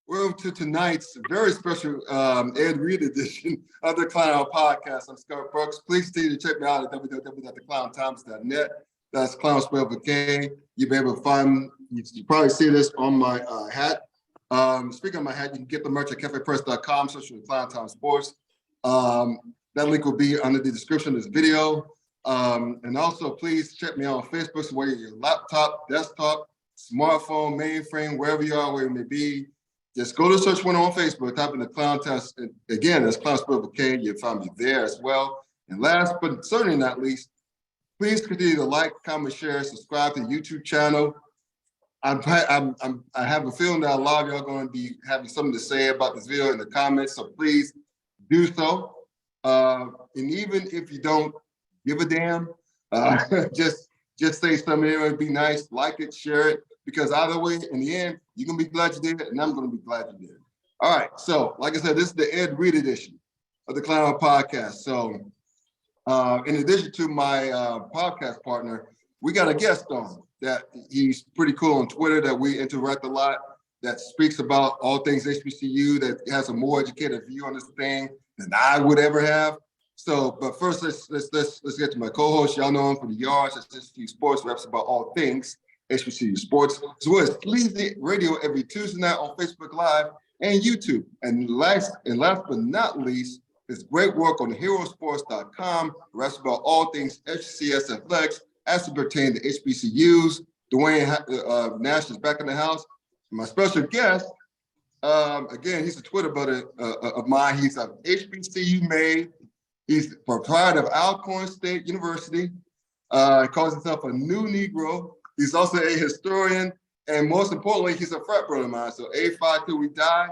Welcome to tonight's very special Ed Reed edition of the Klown Podcast. I'm Scott Brooks. Please continue to check me out at www.theklowntimes.net. That's Klown spelled with K. You'll be able to find, you probably see this on my hat. Speaking of my hat, you can get the merch at cafepress.com, search for the Klown Time Sports. That link will be under the description of this video. And also, please check me out on Facebook, so whether your laptop, desktop, smartphone, mainframe, wherever you are, where you may be. Just go to the search window on Facebook, type in the Klown Test. And again, that's Klown spelled with K. You'll find me there as well. And last but certainly not least, please continue to like, comment, share, subscribe to the YouTube channel. I have a feeling that a lot of y'all are going to be having something to say about this video in the comments, so please do so. And even if you don't give a damn, just say something. It would be nice. Like it, share it, because either way, in the end, you're going to be glad you did it, and I'm going to be glad you did it. All right, so like I said, this is the Ed Reed edition of the Klown Podcast. So in addition to my podcast partner, we got a guest on that he's pretty cool on Twitter, that we interact a lot, that speaks about all things HBCU, that has a more educated view on this thing than I would ever have. So, but first, let's get to my co-host. Y'all know him from the Yards, that's HBCU Sports, reps about all things HBCU Sports, as well as Sleazy Radio every Tuesday night on Facebook Live and YouTube. And last but not least, his great work on herosports.com, reps about all things FCS athletics as it pertains to HBCUs. Dwayne Nash is back in the house. My special guest, again, he's a Twitter buddy of mine. He's a HBCU made. He's proprietor of Alcorn State University. He calls himself a new Negro. He's also a historian, and most importantly, he's a frat brother of mine. So A5 till we die.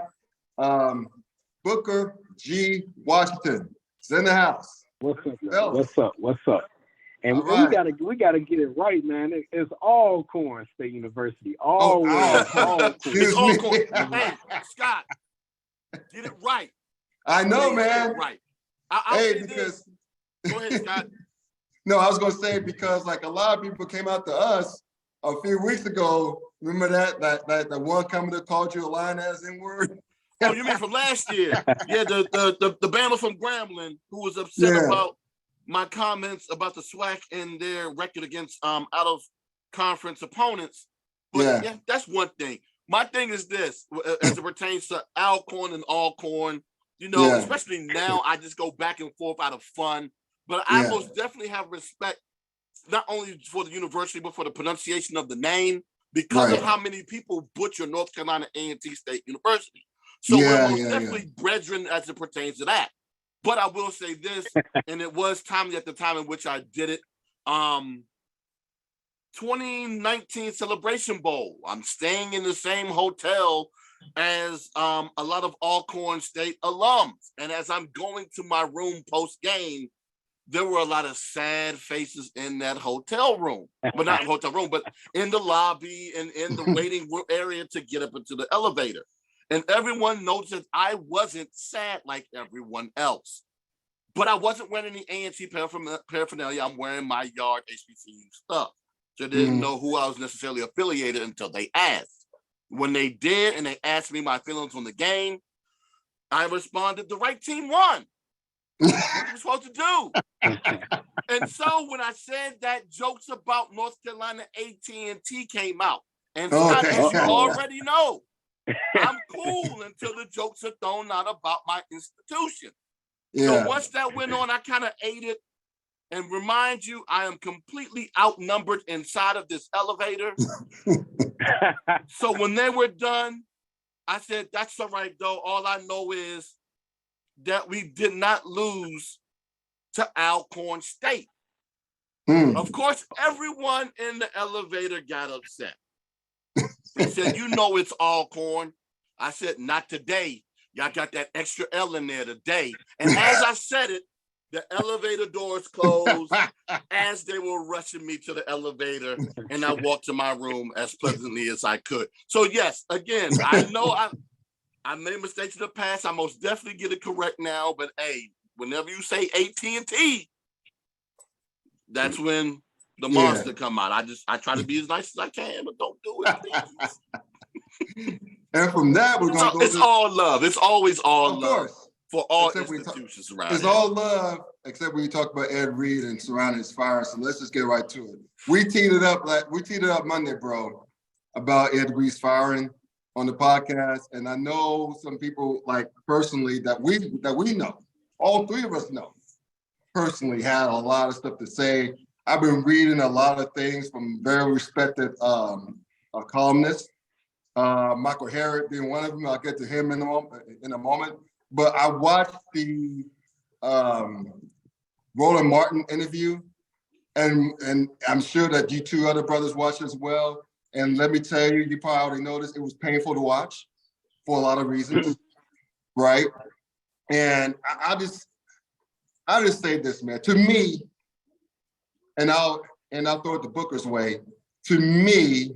Booker G. Washington is in the house. What's up? And right. we gotta get it right, man. It's Alcorn State University. Alcorn. It's Alcorn. Hey, Scott, get it right. I know, man. Get it right. Go ahead, Scott. No, I was gonna say, because like a lot of people came out to us a few weeks ago. Remember that one commenter called you a lying ass N-word? Oh, you mean from last year? Yeah, the Bama from Grambling who was upset about my comments about the SWAC and their record against out of conference opponents. But yeah, that's one thing. My thing is this, as it pertains to Alcorn and Alcorn, especially now, I just go back and forth out of fun. But I most definitely have respect, not only for the university, but for the pronunciation of the name, because of how many people butcher North Carolina A&T State University. So we're most definitely brethren as it pertains to that. But I will say this, and it was timely at the time in which I did it. 2019 Celebration Bowl. I'm staying in the same hotel as a lot of Alcorn State alums. And as I'm going to my room post-game, there were a lot of sad faces in that hotel room. Well, not in the hotel room, but in the lobby and in the waiting area to get up into the elevator. And everyone noticed that I wasn't sad like everyone else. But I wasn't wearing any A&T paraphernalia. I'm wearing my Yard HBCU stuff. So they didn't know who I was necessarily affiliated until they asked. When they did, and they asked me my feelings on the game, I responded, the right team won. What are you supposed to do? And so when I said that, jokes about North Carolina AT&T came out. And Scott, as you already know, I'm cool until the jokes are thrown out about my institution. Yeah. So once that went on, I kind of ate it. And remind you, I am completely outnumbered inside of this elevator. So when they were done, I said, that's all right, though. All I know is that we did not lose to Alcorn State. Of course, everyone in the elevator got upset. They said, it's Alcorn. I said, not today. Y'all got that extra L in there today. And as I said it, the elevator doors closed as they were rushing me to the elevator, and I walked to my room as pleasantly as I could. So yes, again, I know I made mistakes in the past. I most definitely get it correct now. But hey, whenever you say AT&T, that's when the monster come out. I try to be as nice as I can, but don't do it, please. And from that, we're going to go It's all love. It's always all of love course. for all Except institutions around It's here. all love, except when you talk about Ed Reed and surrounding his fire. So let's just get right to it. We teed it up Monday, bro, about Ed Reed's firing on the podcast. And I know some people like personally that we know, all three of us know, personally had a lot of stuff to say. I've been reading a lot of things from very respected columnists. Michael Herrick being one of them. I'll get to him in a moment. But I watched the Roland Martin interview, and I'm sure that you two other brothers watched as well. And let me tell you, you probably already noticed it was painful to watch for a lot of reasons, right? And I just say this, man. To me, and I'll throw it the Booker's way. To me,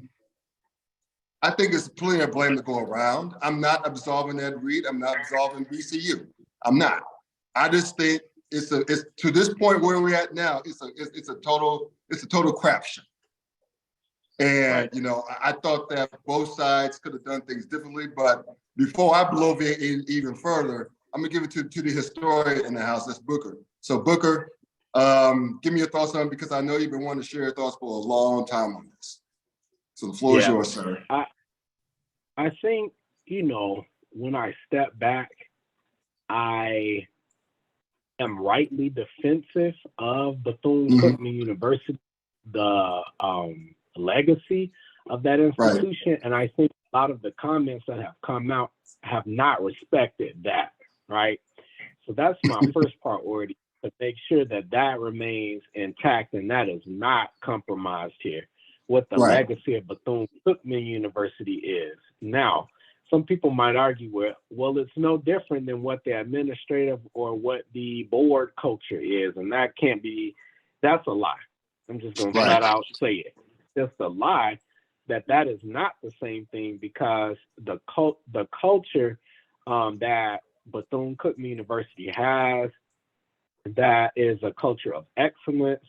I think it's plenty of blame to go around. I'm not absolving Ed Reed. I'm not absolving BCU. I'm not. I just think it's to this point where we're at now. It's a total crapshoot. And I thought that both sides could have done things differently. But before I blow it even further, I'm gonna give it to the historian in the house. That's Booker. So Booker, give me your thoughts on it, because I know you've been wanting to share your thoughts for a long time on this. So the floor is yours, sir. I think, when I step back, I am rightly defensive of Bethune-Cookman University, the legacy of that institution. Right. And I think a lot of the comments that have come out have not respected that, right? So that's my first priority, to make sure that remains intact and that is not compromised here. What the legacy of Bethune-Cookman University is. Now, some people might argue, well, it's no different than what the administrative or what the board culture is, and that's a lie. I'm just going to flat out say it. Just a lie that is not the same thing, because the culture that Bethune-Cookman University has, that is a culture of excellence.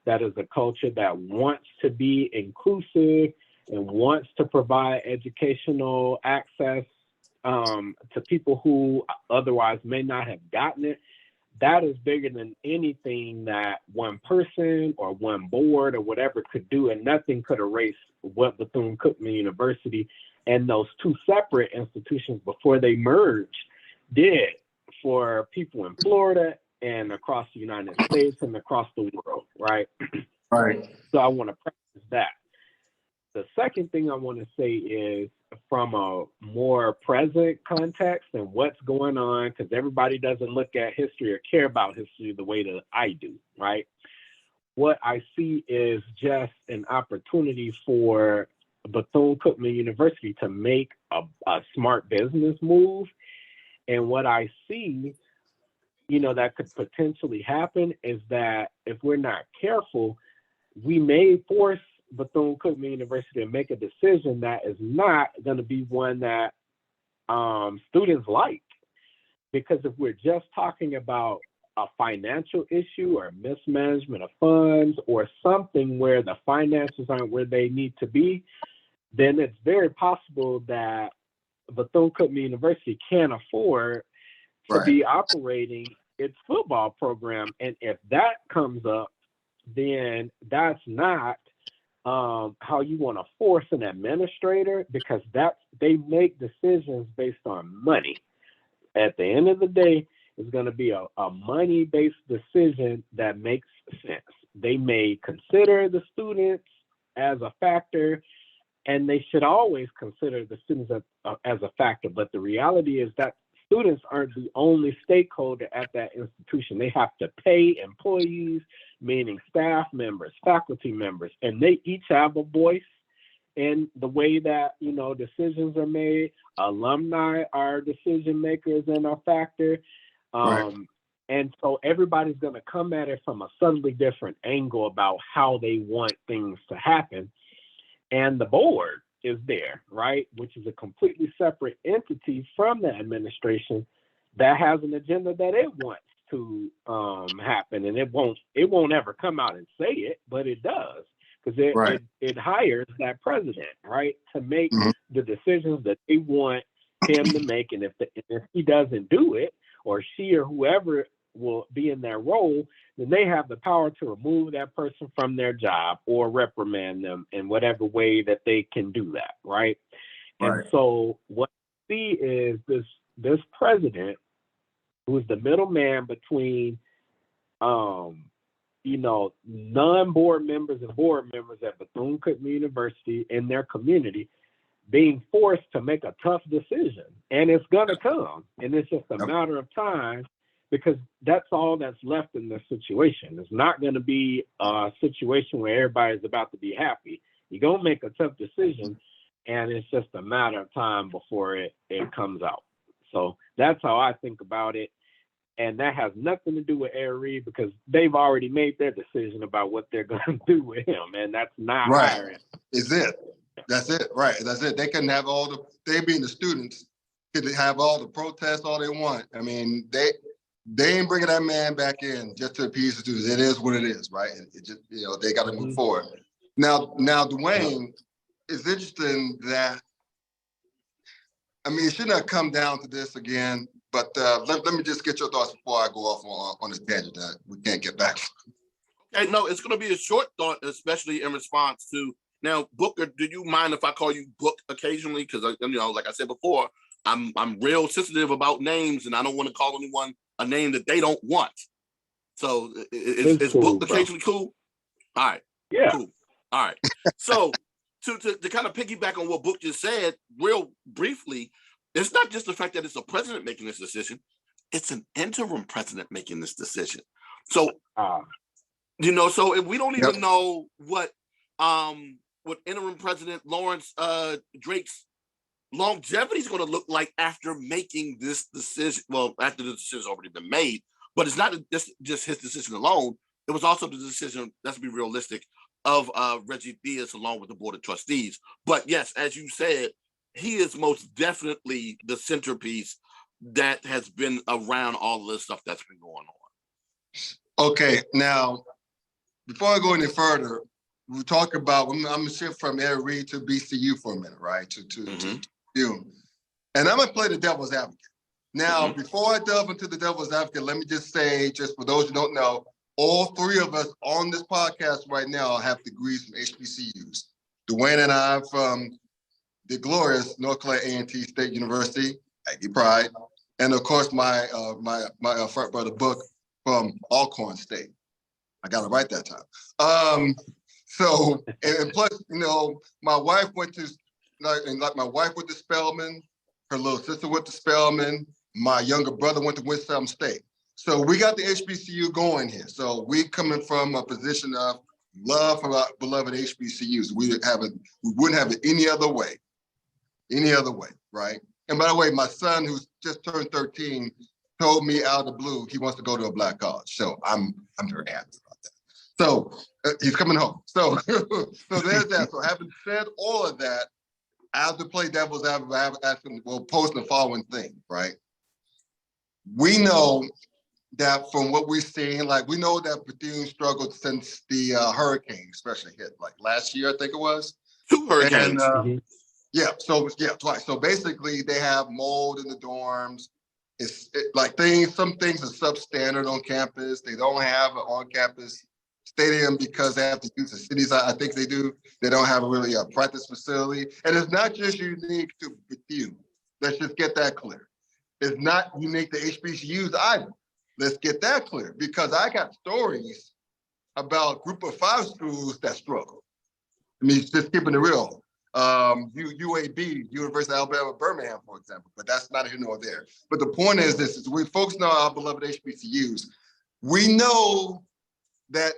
That is a culture that wants to be inclusive and wants to provide educational access to people who otherwise may not have gotten it. That is bigger than anything that one person or one board or whatever could do, and nothing could erase what Bethune-Cookman University and those two separate institutions before they merged did for people in Florida and across the United States and across the world, right? Right. So I want to practice that. The second thing I want to say is, from a more present context and what's going on, because everybody doesn't look at history or care about history the way that I do, right? What I see is just an opportunity for Bethune-Cookman University to make a smart business move. And what I see, that could potentially happen is that if we're not careful, we may force Bethune-Cookman University to make a decision that is not going to be one that students like. Because if we're just talking about a financial issue or mismanagement of funds or something where the finances aren't where they need to be, then it's very possible that Bethune-Cookman University can't afford to be operating its football program. And if that comes up, then that's not how you want to force an administrator, because they make decisions based on money. At the end of the day, it's going to be a money-based decision that makes sense. They may consider the students as a factor, and they should always consider the students as a factor. But the reality is that students aren't the only stakeholder at that institution. They have to pay employees, meaning staff members, faculty members, and they each have a voice in the way that, decisions are made. Alumni are decision makers and a factor. And so everybody's going to come at it from a subtly different angle about how they want things to happen. And the board is there, right? Which is a completely separate entity from the administration that has an agenda that it wants to happen. And it won't ever come out and say it, but it does, because it, Right. it it hires that president, right, to make Mhm. the decisions that they want him to make. And if he doesn't do it, or she or whoever will be in that role, then they have the power to remove that person from their job or reprimand them in whatever way that they can do that, right? And Right. so what we see is this president who is the middleman between non-board members and board members at Bethune Cookman University in their community being forced to make a tough decision. And it's going to come. And it's just a matter of time, because that's all that's left in this situation. It's not going to be a situation where everybody's about to be happy. You're going to make a tough decision, and it's just a matter of time before it comes out. So that's how I think about it. And that has nothing to do with Air Reed, because they've already made their decision about what they're going to do with him. And that's not Right. hiring. Is it? That's it. Right. That's it. They can have they being the students, could have all the protests, all they want. I mean, they ain't bringing that man back in just to appease the students. It is what it is, right? It just, they got to move forward. Now, Dwayne, it's interesting that, I mean, it should not come down to this again, but let me just get your thoughts before I go off on this tangent that we can't get back. Okay, no, it's going to be a short thought, especially in response to, now, Booker, do you mind if I call you Book occasionally? Because, like I said before, I'm real sensitive about names, and I don't want to call anyone a name that they don't want. So is cool, Book occasionally cool? All right. Yeah. Cool. All right. So to kind of piggyback on what Book just said, real briefly, it's not just the fact that it's a president making this decision, it's an interim president making this decision. So, so if we don't even know what interim president Lawrence Drake's longevity is going to look like after making this decision. Well, after the decision's already been made, but it's not just his decision alone. It was also the decision, let's be realistic, of Reggie Diaz along with the board of trustees. But yes, as you said, he is most definitely the centerpiece that has been around all of this stuff that's been going on. Okay, now, before I go any further, we talk about, I'm going to shift from Air Reed to BCU for a minute, right? To June. And I'm going to play the devil's advocate. Now, before I delve into the devil's advocate, let me just say, just for those who don't know, all three of us on this podcast right now have degrees from HBCUs. Dwayne and I from the glorious North Carolina A&T State University, Aggie Pride, and of course my front brother Book from Alcorn State. I got it right that time. So, and plus, my wife went to, my wife went to Spelman, her little sister went to Spelman, my younger brother went to Winston State. So we got the HBCU going here. So we coming from a position of love for our beloved HBCUs. We wouldn't have it any other way, right? And by the way, my son, who's just turned 13, told me out of the blue he wants to go to a black college. So I'm very happy about that. So he's coming home. So there's that. So having said all of that, I have to play devil's advocate. Post the following thing, right? We know that from what we've seen, we know that Bethune struggled since the hurricane especially hit, last year, I think it was. 2 hurricanes. And, twice. So basically they have mold in the dorms. Some things are substandard on campus. They don't have an on-campus stadium because they have to use the cities. I think they do. They don't have a practice facility. And it's not just unique to Bethune. Let's just get that clear. It's not unique to HBCUs either. Let's get that clear, because I got stories about group of 5 schools that struggle. I mean, just keeping it real. UAB, University of Alabama, Birmingham, for example, but that's not here nor there. But the point is this, is we folks know our beloved HBCUs. We know that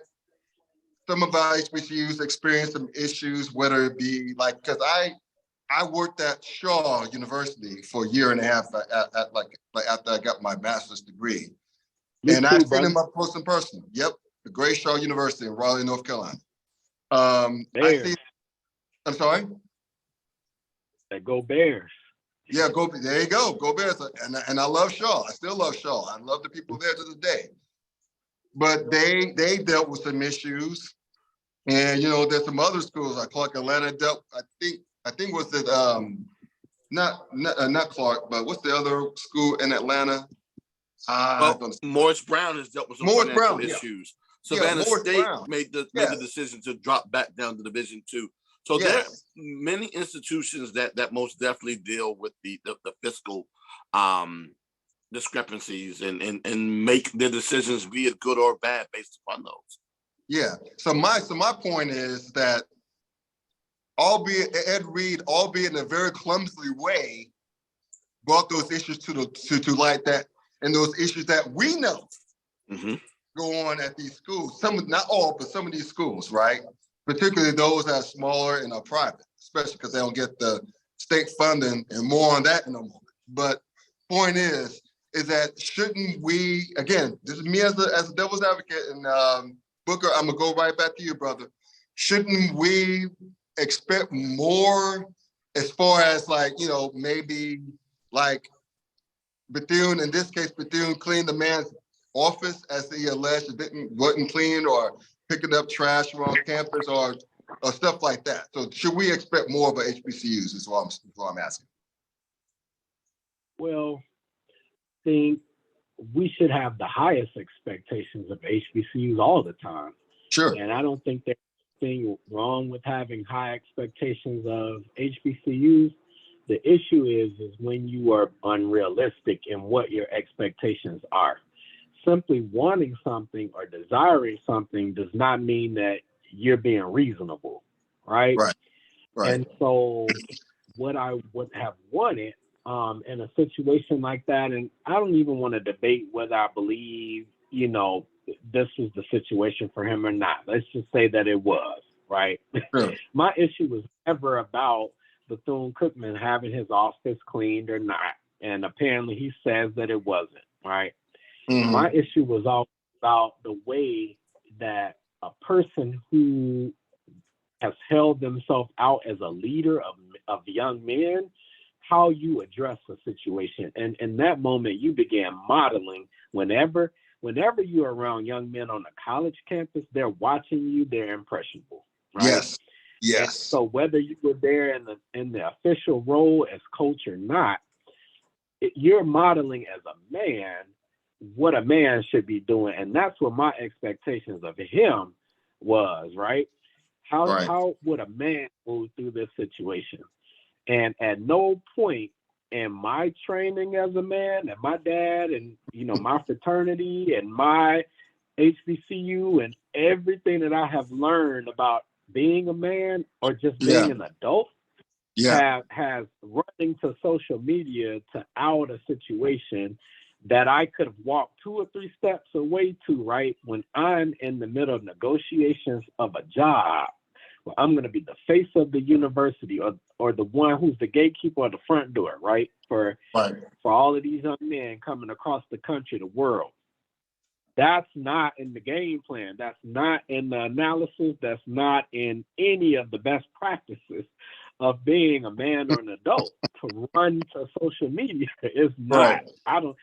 some of our HBCUs experience some issues, whether it be because I worked at Shaw University for a year and a half after I got my master's degree. I've seen them up close and personal. Yep, the great Shaw University in Raleigh, North Carolina. I'm sorry? Go Bears. Yeah, there you go. Go Bears. And I love Shaw. I still love Shaw. I love the people there to this day. But they dealt with some issues And there's some other schools like Clark Atlanta dealt. I think was it not Clark, but what's the other school in Atlanta? Morris Brown has dealt with some Morris financial Brown, yeah. Savannah Morris State Brown. made the Yes. decision to drop back down to Division II. So there are many institutions that most definitely deal with the fiscal discrepancies and make their decisions, be it good or bad, based upon those. Yeah. So my point is that, albeit Ed Reed, albeit in a very clumsy way, brought those issues to light, that, and those issues that we know go on at these schools. Some, not all, but some of these schools, right? Particularly those that are smaller and are private, especially because they don't get the state funding, and more on that in a moment. But point is that shouldn't we, again, this is me as a devil's advocate, and Booker, I'm gonna go right back to you, brother. Shouldn't we expect more as far as maybe like Bethune, in this case, Bethune cleaned the man's office as he alleged wasn't clean, or picking up trash around campus, or stuff like that. So should we expect more of a HBCUs is what I'm asking. Well, I think we should have the highest expectations of HBCUs all the time. Sure. And I don't think there's anything wrong with having high expectations of HBCUs. The issue is when you are unrealistic in what your expectations are. Simply wanting something or desiring something does not mean that you're being reasonable, right? Right. And so what I would have wanted in a situation like that, and I don't even want to debate whether I believe, this was the situation for him or not. Let's just say that it was, right? Sure. My issue was never about Bethune Cookman having his office cleaned or not. And apparently he says that it wasn't, right? Mm-hmm. My issue was all about the way that a person who has held themselves out as a leader of young men, how you address a situation. And in that moment, you began modeling. Whenever you're around young men on a college campus, they're watching you, they're impressionable, right? Yes. And so whether you were there in the official role as coach or not, you're modeling as a man what a man should be doing. And that's what my expectations of him was, right? How would a man move through this situation? And at no point in my training as a man, and my dad, and my fraternity, and my HBCU, and everything that I have learned about being a man or just being an adult, has running to social media to out a situation that I could have walked 2 or 3 steps away to, right? When I'm in the middle of negotiations of a job, where I'm going to be the face of the university, or the one who's the gatekeeper at the front door, right? For all of these young men coming across the country, the world. That's not in the game plan. That's not in the analysis. That's not in any of the best practices of being a man or an adult. To run to social media is not. I don't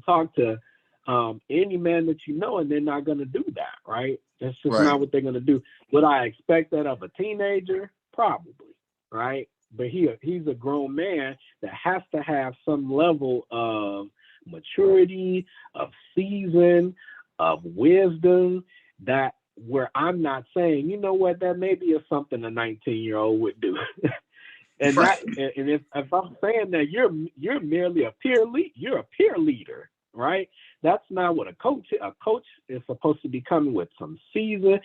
talk to any man that you know, and they're not going to do that, right? That's just not what they're going to do. Would I expect that of a teenager? Probably, right? But he's a grown man that has to have some level of maturity, of season, of wisdom, that where I'm not saying, you know what, that maybe is something a 19-year-old would do. And if I'm saying that you're merely a peer leader, right? That's not what a coach is supposed to be coming with some season.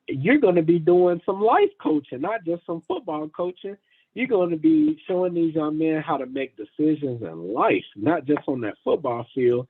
You're going to be doing some life coaching, not just some football coaching. You're going to be showing these young men how to make decisions in life, not just on that football field.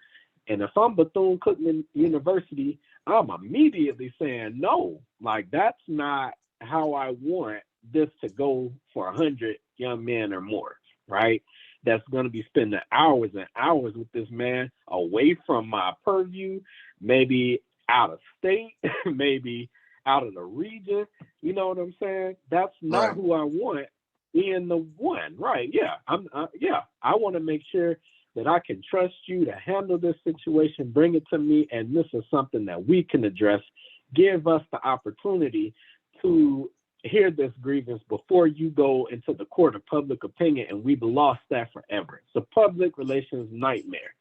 And if I'm Bethune Cookman University, I'm immediately saying, no, like that's not how I want this to go for 100 young men or more, right? That's going to be spending hours and hours with this man away from my purview, maybe out of state, maybe out of the region. You know what I'm saying? That's not who I want being the one, right? Yeah, I want to make sure that I can trust you to handle this situation, bring it to me, and this is something that we can address. Give us the opportunity to hear this grievance before you go into the court of public opinion, and we've lost that forever. It's a public relations nightmare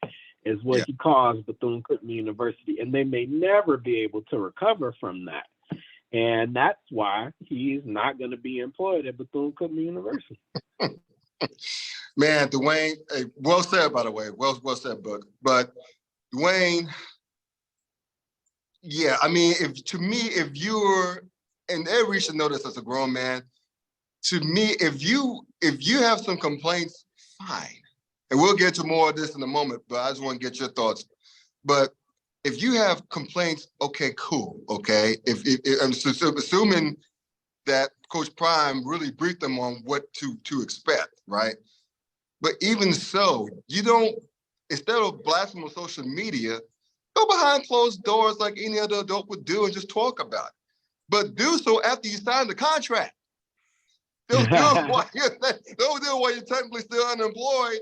is what he caused Bethune Cookman University, and they may never be able to recover from that. And that's why he's not going to be employed at Bethune Cookman University. Man, Dwayne, hey, well said, by the way. Well said, Book. But Dwayne, yeah, I mean, if you're, and everybody should know this as a grown man, to me, if you have some complaints, fine. And we'll get to more of this in a moment, but I just want to get your thoughts. But if you have complaints, okay, cool, okay? If I'm assuming that Coach Prime really briefed them on what to expect, right? But even so, you don't, instead of blasting on social media, go behind closed doors like any other adult would do and just talk about it. But do so after you sign the contract. Don't do it while you're technically still unemployed.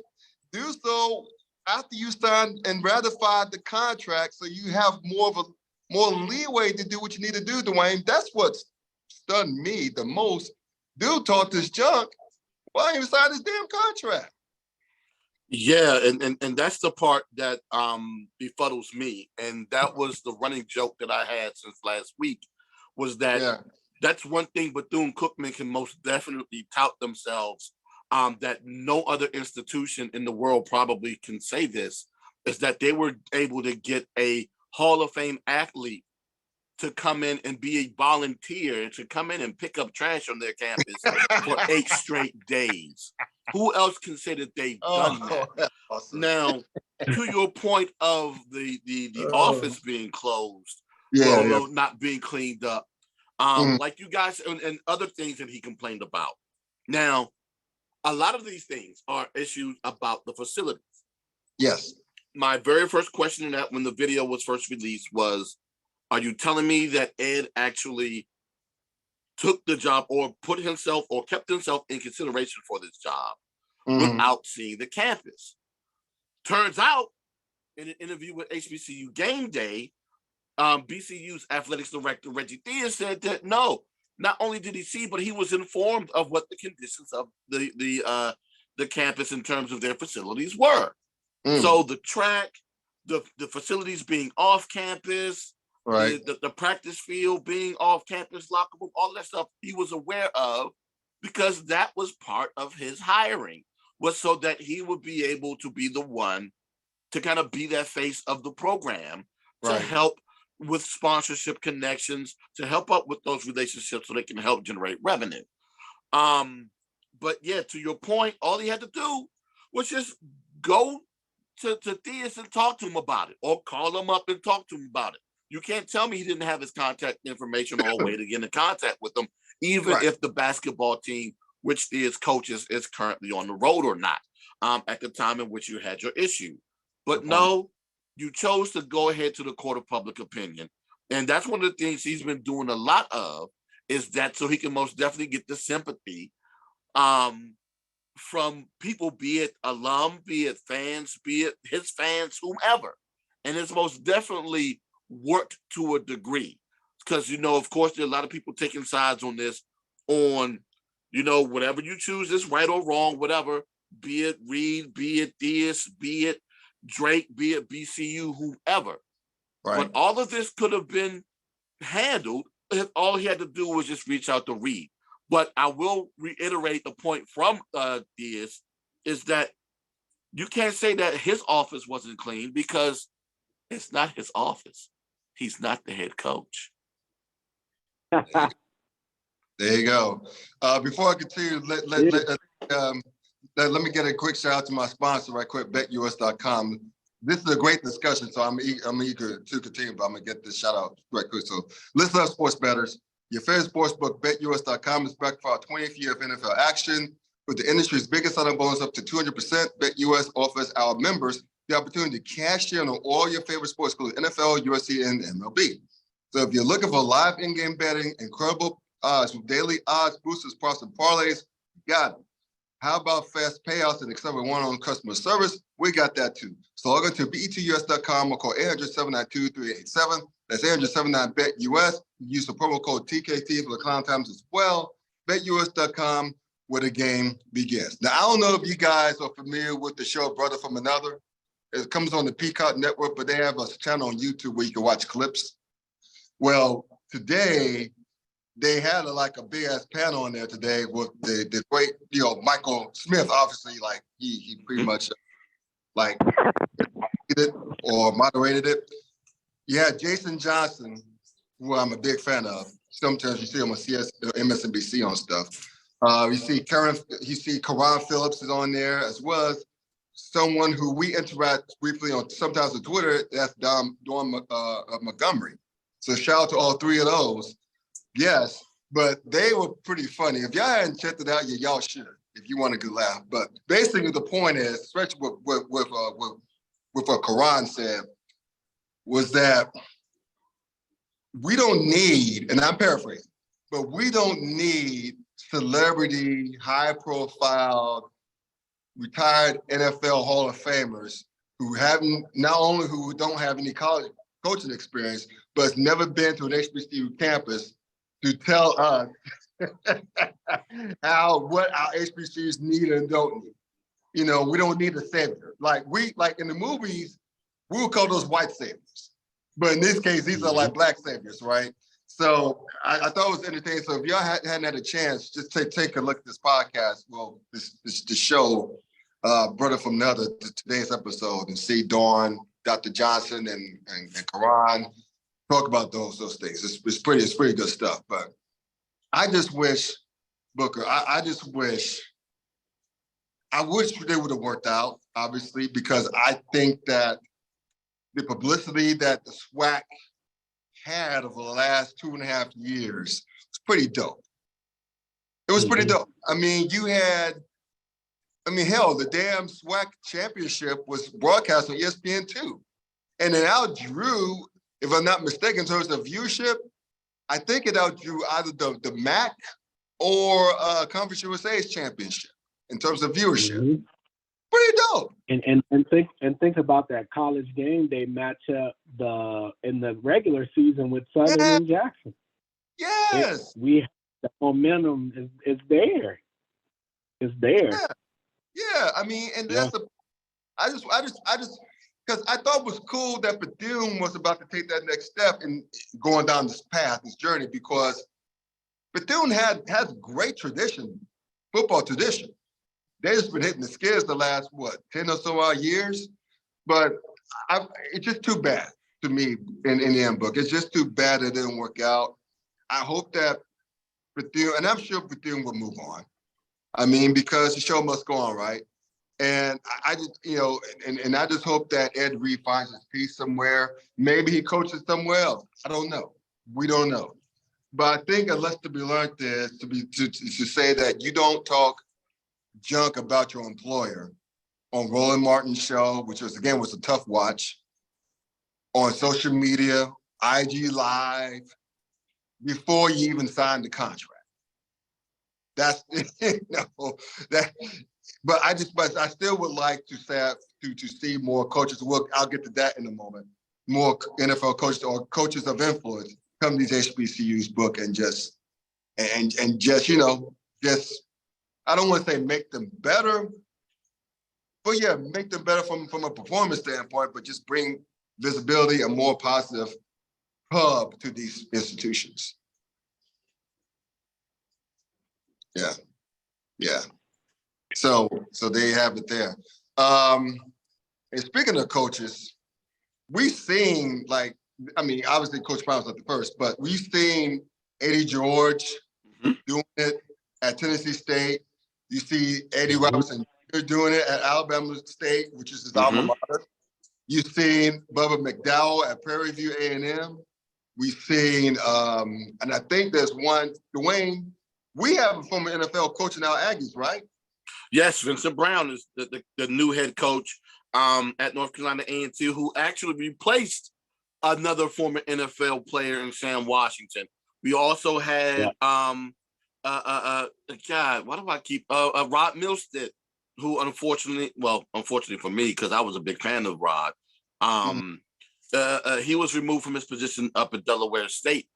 Do so after you sign and ratify the contract, so you have more leeway to do what you need to do, Dwayne. That's what's stunned me the most. Dude talked this junk. Why didn't he sign this damn contract? Yeah, and that's the part that befuddles me. And that was the running joke that I had since last week, was that that's one thing Bethune Cookman can most definitely tout themselves, that no other institution in the world probably can say this, is that they were able to get a Hall of Fame athlete to come in and be a volunteer, to come in and pick up trash on their campus for 8 straight days. Who else can say that they've done that? Awesome. Now, to your point of the office being closed, not being cleaned up, like you guys, and other things that he complained about. Now, a lot of these things are issues about the facilities. Yes. My very first question in that, when the video was first released, was, are you telling me that Ed actually took the job or put himself or kept himself in consideration for this job without seeing the campus? Turns out, in an interview with HBCU Game Day, BCU's athletics director, Reggie Diaz, said that no, not only did he see, but he was informed of what the conditions of the campus in terms of their facilities were. So the track, the facilities being off campus, right, the practice field being off campus, locker room, all that stuff he was aware of, because that was part of his hiring, was so that he would be able to be the one to kind of be that face of the program, to help with sponsorship connections, to help up with those relationships so they can help generate revenue. But yeah, to your point, all he had to do was just go to Diaz and talk to him about it, or call him up and talk to him about it. You can't tell me he didn't have his contact information or a way to get in contact with them, even if the basketball team, which Diaz coaches, is currently on the road or not, at the time in which you had your issue. But no, you chose to go ahead to the court of public opinion. And that's one of the things he's been doing a lot of, is that so he can most definitely get the sympathy from people, be it alum, be it fans, be it his fans, whomever. And it's most definitely worked to a degree, because, of course, there are a lot of people taking sides on this, on, whatever you choose is right or wrong, whatever, be it Reed, be it Diaz, be it Drake, be it BCU, whoever. But all of this could have been handled if all he had to do was just reach out to Reed. But I will reiterate the point from Diaz, is that you can't say that his office wasn't clean, because it's not his office. He's not the head coach. There you go. Before I continue, let me get a quick shout out to my sponsor right quick, BetUS.com. This is a great discussion, so I'm eager to continue, but I'm going to get this shout out right quick. So listen up, sports bettors. Your favorite sports book, BetUS.com, is back for our 20th year of NFL action. With the industry's biggest sign-up bonus up to 200%, BetUS offers our members the opportunity to cash in on all your favorite sports, including NFL, UFC, and MLB. So if you're looking for live in-game betting, incredible odds with daily odds, boosters, props, and parlays, you got it. How about fast payouts and accelerated one-on-one customer service? We got that too. So log on to betus.com or call 800-792-3887. That's 800-79-BET-US. Use the promo code TKT for the Clown Times as well. BetUS.com, where the game begins. Now, I don't know if you guys are familiar with the show Brother from Another. It comes on the Peacock Network, but they have a channel on YouTube where you can watch clips. Well, today, they had a big ass panel on there today with the great, Michael Smith, obviously, like he pretty much like did it or moderated it. Yeah, Jason Johnson, who I'm a big fan of. Sometimes you see him on MSNBC on stuff. You see Karan Phillips is on there, as well as someone who we interact briefly on sometimes on Twitter. That's Dawn Montgomery. So shout out to all three of those. Yes, but they were pretty funny. If y'all hadn't checked it out yet, y'all should, if you want a good laugh. But basically, the point is, especially with what Karan said, was that we don't need, and I'm paraphrasing, but we don't need celebrity, high-profile, retired NFL Hall of Famers who don't have any college coaching experience, but has never been to an HBCU campus to tell us what our HBCUs need and don't need. We don't need a savior. Like in the movies, we would call those white saviors. But in this case, these are like black saviors, right? So I thought it was entertaining. So if y'all hadn't had a chance, just take a look at this podcast, the show, Brother from Another, today's episode, and see Dawn, Dr. Johnson, and Karan talk about those things. It's pretty good stuff. But I just wish, Booker, I wish they would have worked out, obviously, because I think that the publicity that the SWAC had over the last 2.5 years was pretty dope. It was pretty dope. I mean, hell, the damn SWAC championship was broadcast on ESPN2. And it outdrew, if I'm not mistaken, in terms of viewership, I think it outdrew either the MAC or Conference USA's championship in terms of viewership. Mm-hmm. Pretty dope. And think about that college game day matchup in the regular season with Southern and Jackson. Yes. The momentum is there. It's there. Yeah. I mean, and that's I just because I thought it was cool that Bethune was about to take that next step in going down this path, this journey, because Bethune has great tradition, football tradition. They've just been hitting the skids the last, 10 or so odd years. But it's just too bad to me in the end book. It's just too bad it didn't work out. I hope that Bethune, and I'm sure Bethune will move on. I mean, because the show must go on, right? And I just, and I just hope that Ed Reed finds his peace somewhere. Maybe he coaches somewhere else. I don't know. We don't know. But I think a lesson to be learned is to say that you don't talk junk about your employer on Roland Martin's show, which was a tough watch, on social media, IG Live, before you even signed the contract. That's but I still would like to see more coaches. I'll get to that in a moment. More NFL coaches or coaches of influence come to these HBCUs book and just I don't want to say make them better, but yeah, make them better from a performance standpoint, but just bring visibility and more positive hub to these institutions. Yeah. So they have it there. And speaking of coaches, we've seen obviously Coach Brown's not the first, but we've seen Eddie George doing it at Tennessee State. You see Eddie Robinson doing it at Alabama State, which is his alma mater. You've seen Bubba McDowell at Prairie View A&M. We've seen, and I think there's one, Dwayne, we have a former NFL coach in our Aggies, right? Yes, Vincent Brown is the new head coach at North Carolina A&T, who actually replaced another former NFL player in Sam Washington. We also had, God, why do I keep Rod Milstead who unfortunately for me, because I was a big fan of Rod, he was removed from his position up at Delaware State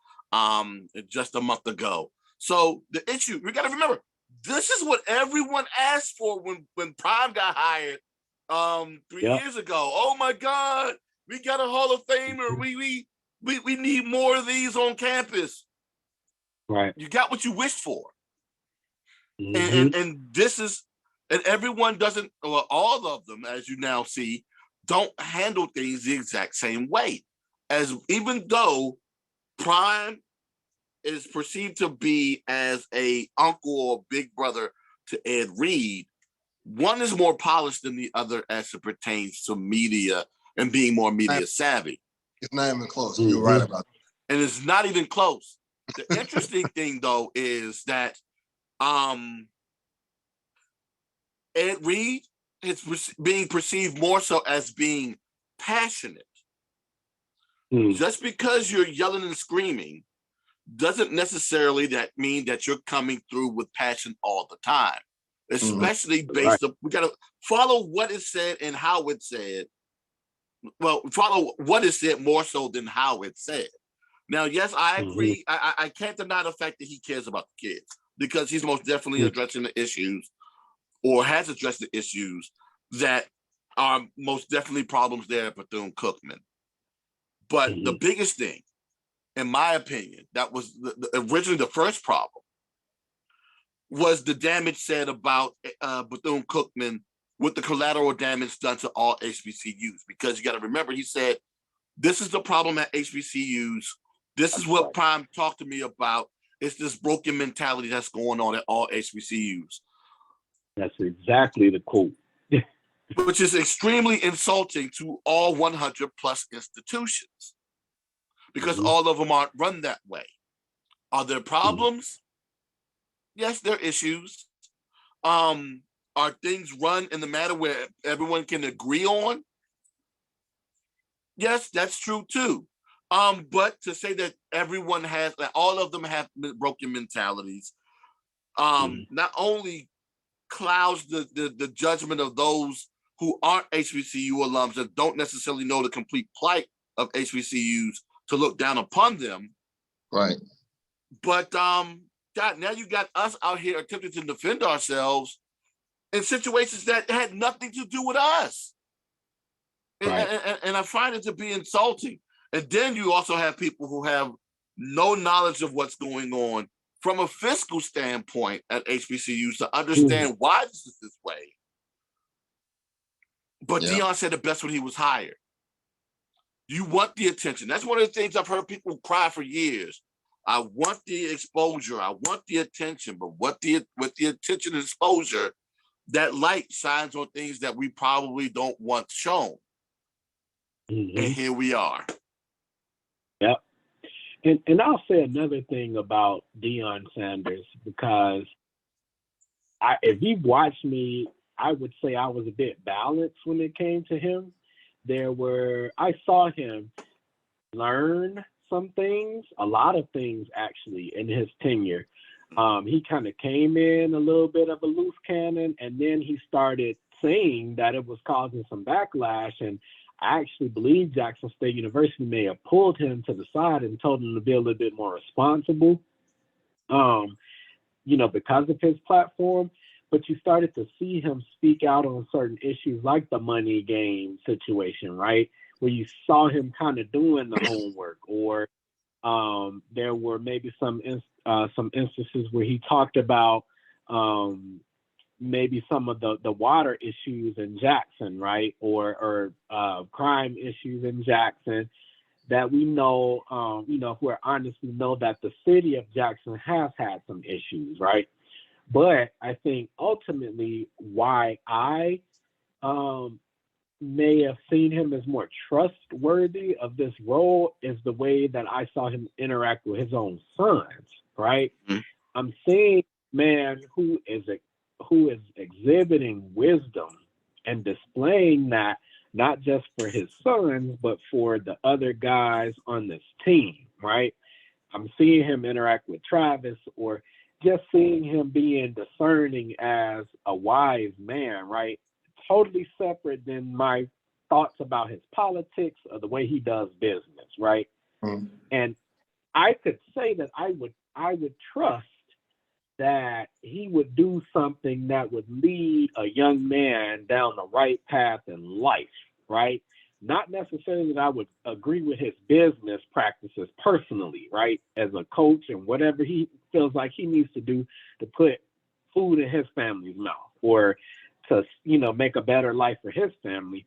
just a month ago. So the issue, we got to remember, this is what everyone asked for when Prime got hired 3 years ago. Oh my God, we got a Hall of Famer. We need more of these on campus. Right. You got what you wished for. And this is, and everyone doesn't, or all of them, as you now see, don't handle things the exact same way. As even though Prime is perceived to be as a uncle or big brother to Ed Reed, one is more polished than the other as it pertains to media and being more media savvy. It's not even close. You're right about that. And it's not even close. The interesting thing, though, is that Ed Reed is being perceived more so as being passionate. Just because you're yelling and screaming doesn't necessarily mean that you're coming through with passion all the time, especially based on, we got to follow what is said and how it's said. Well, follow what is said more so than how it's said. Now, yes, I agree. I can't deny the fact that he cares about the kids, because he's most definitely addressing the issues, or has addressed the issues that are most definitely problems there at Bethune Cookman. But the biggest thing, in my opinion, that was originally the first problem, was the damage said about Bethune Cookman with the collateral damage done to all HBCUs. Because you got to remember, he said, this is the problem at HBCUs. This is what Prime talked to me about. It's this broken mentality that's going on at all HBCUs. That's exactly the quote. Which is extremely insulting to all 100 plus institutions, because all of them aren't run that way. Are there problems? Yes, there are issues. Are things run in the manner where everyone can agree on? Yes, that's true too. But to say that everyone has, that all of them have broken mentalities, not only clouds the judgment of those who aren't HBCU alums and don't necessarily know the complete plight of HBCUs to look down upon them. Right. But God, now you got us out here attempting to defend ourselves in situations that had nothing to do with us. And I find it to be insulting. And then you also have people who have no knowledge of what's going on from a fiscal standpoint at HBCUs to understand why this is this way. But Deion said it best when he was hired. You want the attention. That's one of the things I've heard people cry for years. I want the exposure. I want the attention. But with the attention and exposure, that light shines on things that we probably don't want shown. And here we are. Yep. And I'll say another thing about Deion Sanders, because if you've watched me, I would say I was a bit balanced when it came to him. I saw him learn some things, a lot of things actually, in his tenure. He kind of came in a little bit of a loose cannon, and then he started saying that it was causing some backlash. And I actually believe Jackson State University may have pulled him to the side and told him to be a little bit more responsible, because of his platform. But you started to see him speak out on certain issues like the money game situation, right? Where you saw him kind of doing the homework, or there were maybe some instances where he talked about maybe some of the water issues in Jackson, right? Or crime issues in Jackson that we know, if we're honest, we know that the city of Jackson has had some issues, right? But I think ultimately why I may have seen him as more trustworthy of this role is the way that I saw him interact with his own sons, right? I'm seeing a man who is exhibiting wisdom and displaying that not just for his sons, but for the other guys on this team, right? I'm seeing him interact with Travis, or just seeing him being discerning as a wise man, right? Totally separate than my thoughts about his politics or the way he does business, right? Mm. And I could say that I would trust that he would do something that would lead a young man down the right path in life, right? Not necessarily that I would agree with his business practices personally, right? As a coach and whatever he feels like he needs to do to put food in his family's mouth or to, make a better life for his family.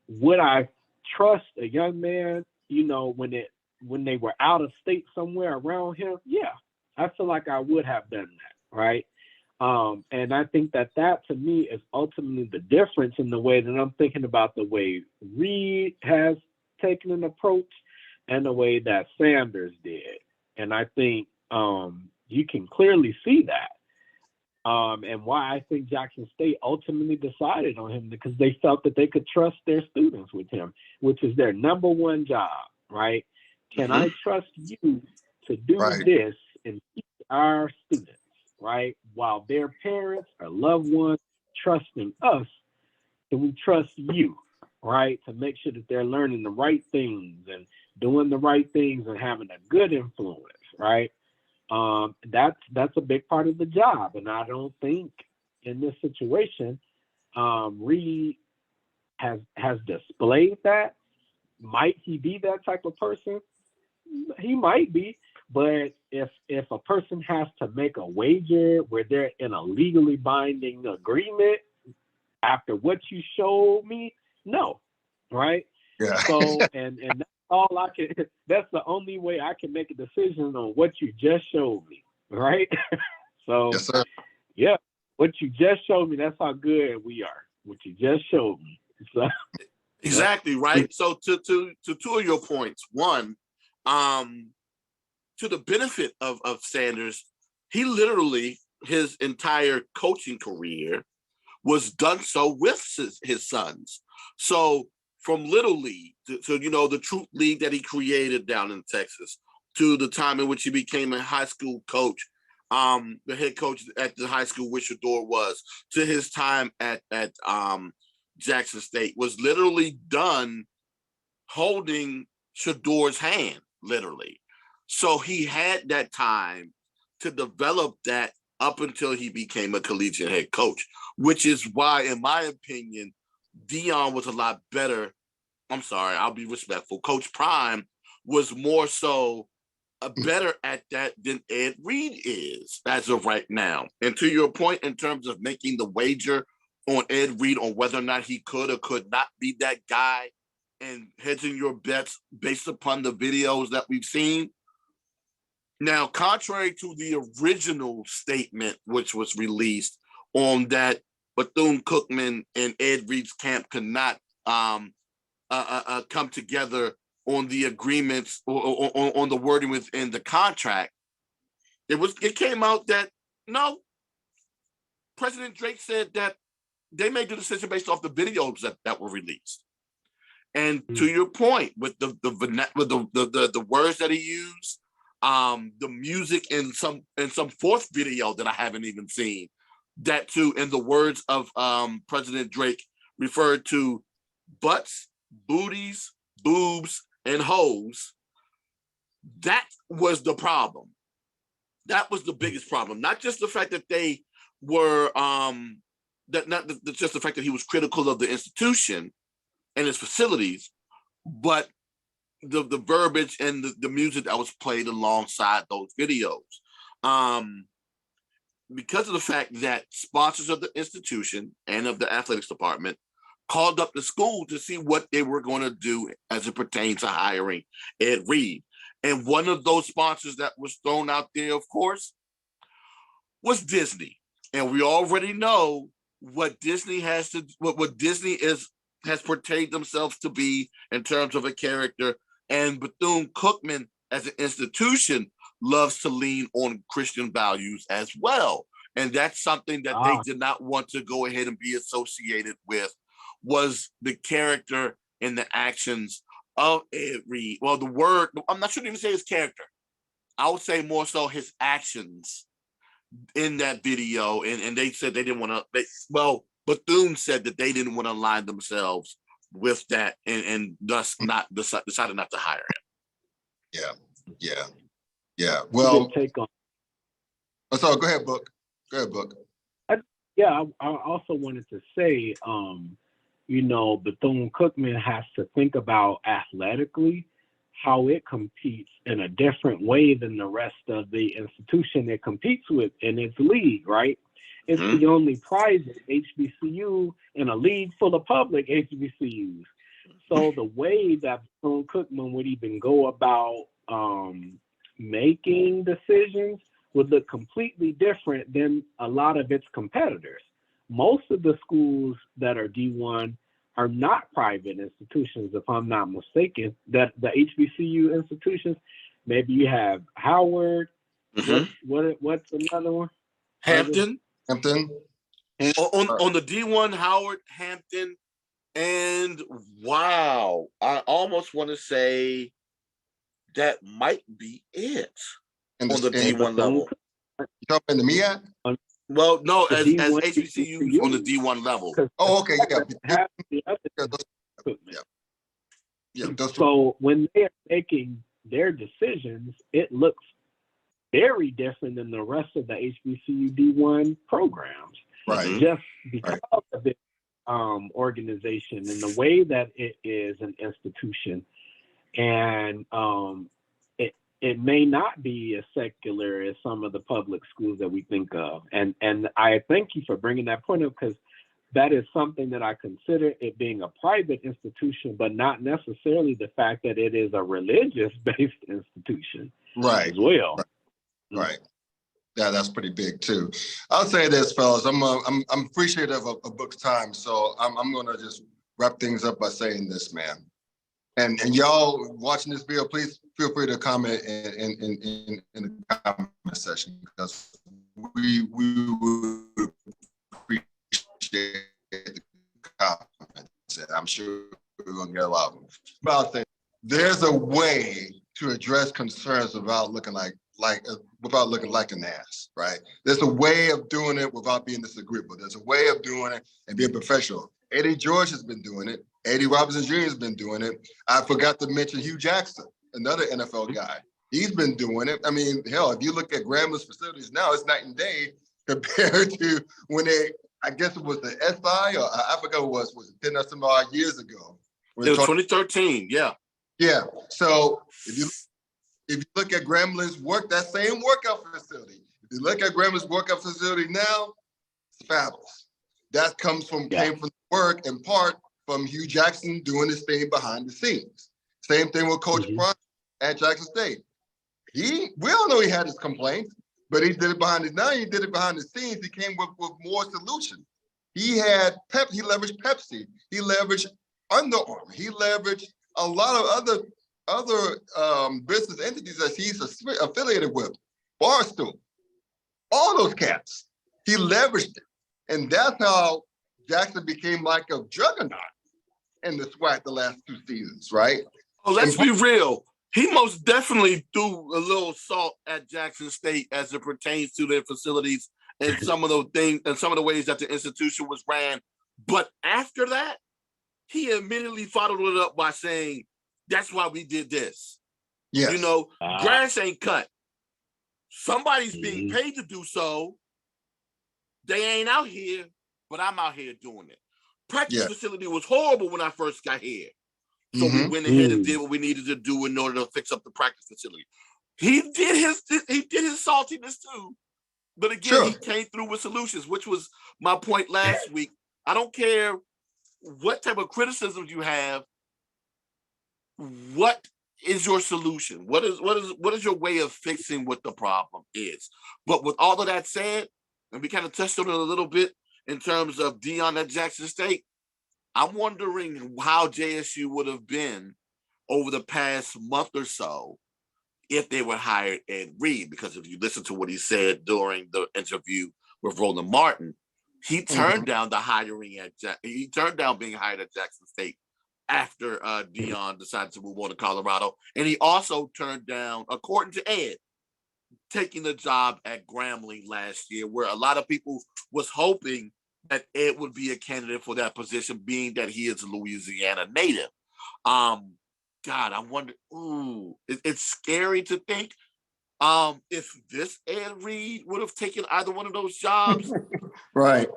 Would I trust a young man, when they were out of state somewhere around him? Yeah, I feel like I would have done that, right? And I think that to me is ultimately the difference in the way that I'm thinking about the way Reed has taken an approach and the way that Sanders did. And I think you can clearly see that. And why I think Jackson State ultimately decided on him, because they felt that they could trust their students with him, which is their number one job, right? Can I trust you to do this and teach our students, right? While their parents or loved ones trusting us, can we trust you, right? To make sure that they're learning the right things and doing the right things and having a good influence, right? That's a big part of the job. And I don't think in this situation, Reed has displayed that. Might he be that type of person? He might be, but if a person has to make a wager where they're in a legally binding agreement after what you showed me, no, right? Yeah. So and that's all I can. That's the only way I can make a decision on what you just showed me, right? So Yes, sir. yeah, what you just showed me. That's how good we are. What you just showed me. So, Exactly, right? So to two of your points, one, to the benefit of Sanders, he literally, his entire coaching career was done so with his sons. So from Little League to the Troop League that he created down in Texas, to the time in which he became a high school coach, the head coach at the high school where Shador was, to his time at Jackson State, was literally done holding Shador's hand, literally. So he had that time to develop that up until he became a collegiate head coach, which is why, in my opinion, Dion was a lot better. I'm sorry, I'll be respectful. Coach Prime was more so better at that than Ed Reed is as of right now. And to your point, in terms of making the wager on Ed Reed on whether or not he could or could not be that guy and hedging your bets based upon the videos that we've seen. Now, contrary to the original statement, which was released on that Bethune Cookman and Ed Reed's camp could not come together on the agreements or on the wording within the contract, it came out that no, President Drake said that they made the decision based off the videos that were released. And to your point, with the words that he used, the music in some fourth video that I haven't even seen, that too, in the words of President Drake, referred to butts, booties, boobs, and hoes. That was the problem. That was the biggest problem. Not just the fact that they were just the fact that he was critical of the institution and its facilities, but the verbiage and the music that was played alongside those videos. Because of the fact that sponsors of the institution and of the athletics department called up the school to see what they were going to do as it pertains to hiring Ed Reed. And one of those sponsors that was thrown out there, of course, was Disney. And we already know what Disney has portrayed themselves to be in terms of a character. And Bethune Cookman as an institution loves to lean on Christian values as well. And that's something that they did not want to go ahead and be associated with, was the character and the actions of Ed Reed. Well, I'm not sure to even say his character. I would say more so his actions in that video, and they said they didn't want to. Well, Bethune said that they didn't want to align themselves with that, and thus not decided not to hire him. Yeah. Well, take on. So go ahead, Book. I also wanted to say, Bethune Cookman has to think about athletically how it competes in a different way than the rest of the institution it competes with in its league, right? It's the only private HBCU in a league full of public HBCUs. So the way that Bethune Cookman would even go about making decisions would look completely different than a lot of its competitors. Most of the schools that are D1 are not private institutions, if I'm not mistaken. That the HBCU institutions, maybe you have Howard. What's another one? Hampton. On the D1, Howard, Hampton, and wow, I almost want to say that might be it on the D1 level. You talking about the MEAC? Well, no, as D1 HBCUs on the D1 level. Oh, okay, So when they're making their decisions, it looks very different than the rest of the HBCU D1 programs. Right. Just because of the organization and the way that it is an institution. And it may not be as secular as some of the public schools that we think of. And I thank you for bringing that point up, because that is something that I consider it being a private institution, but not necessarily the fact that it is a religious-based institution as well. Right. Yeah, that's pretty big too. I'll say this, fellas. I'm appreciative of Book's time, so I'm gonna just wrap things up by saying this, man. And y'all watching this video, please feel free to comment in the comment section, because we would appreciate the comments. And I'm sure we're gonna get a lot of them. But I'll say there's a way to address concerns without looking like an ass, right? There's a way of doing it without being disagreeable. There's a way of doing it and being professional. Eddie George has been doing it. Eddie Robinson Jr. has been doing it. I forgot to mention Hugh Jackson, another NFL guy. He's been doing it. I mean, hell, if you look at Gramblin's facilities now, it's night and day compared to when I guess it was the SI, or I forgot what it was 10 or some odd years ago. It was 2013, yeah. Yeah, so if you look at Gramblin's work, that same workout facility, if you look at Gramblin's workout facility now, it's fabulous. That came from the work, in part from Hugh Jackson doing his thing behind the scenes. Same thing with Coach Bryant at Jackson State. We all know he had his complaints, but he did it behind the scenes. He came with more solutions. He leveraged Pepsi. He leveraged Under Armour. He leveraged a lot of other business entities that he's affiliated with. Barstool, all those cats. He leveraged it. And that's how Jackson became like a juggernaut in the SWAC the last 2 seasons, right? Oh, let's be real. He most definitely threw a little salt at Jackson State as it pertains to their facilities and some of those things and some of the ways that the institution was ran. But after that, he immediately followed it up by saying, that's why we did this. Yes. You know, grass ain't cut. Somebody's being paid to do so. They ain't out here, but I'm out here doing it. Practice facility was horrible when I first got here. So we went ahead and did what we needed to do in order to fix up the practice facility. He did his saltiness too. But again, he came through with solutions, which was my point last week. I don't care what type of criticisms you have. What is your solution? What is your way of fixing what the problem is? But with all of that said, and we kind of touched on it a little bit in terms of Deion at Jackson State, I'm wondering how JSU would have been over the past month or so if they would hired Ed Reed, because if you listen to what he said during the interview with Roland Martin, he turned down he turned down being hired at Jackson State after Deion decided to move on to Colorado. And he also turned down, according to Ed, taking the job at Grambling last year, where a lot of people was hoping that Ed would be a candidate for that position, being that he is a Louisiana native. God, I wonder. Ooh, it's scary to think if this Ed Reed would have taken either one of those jobs. Right.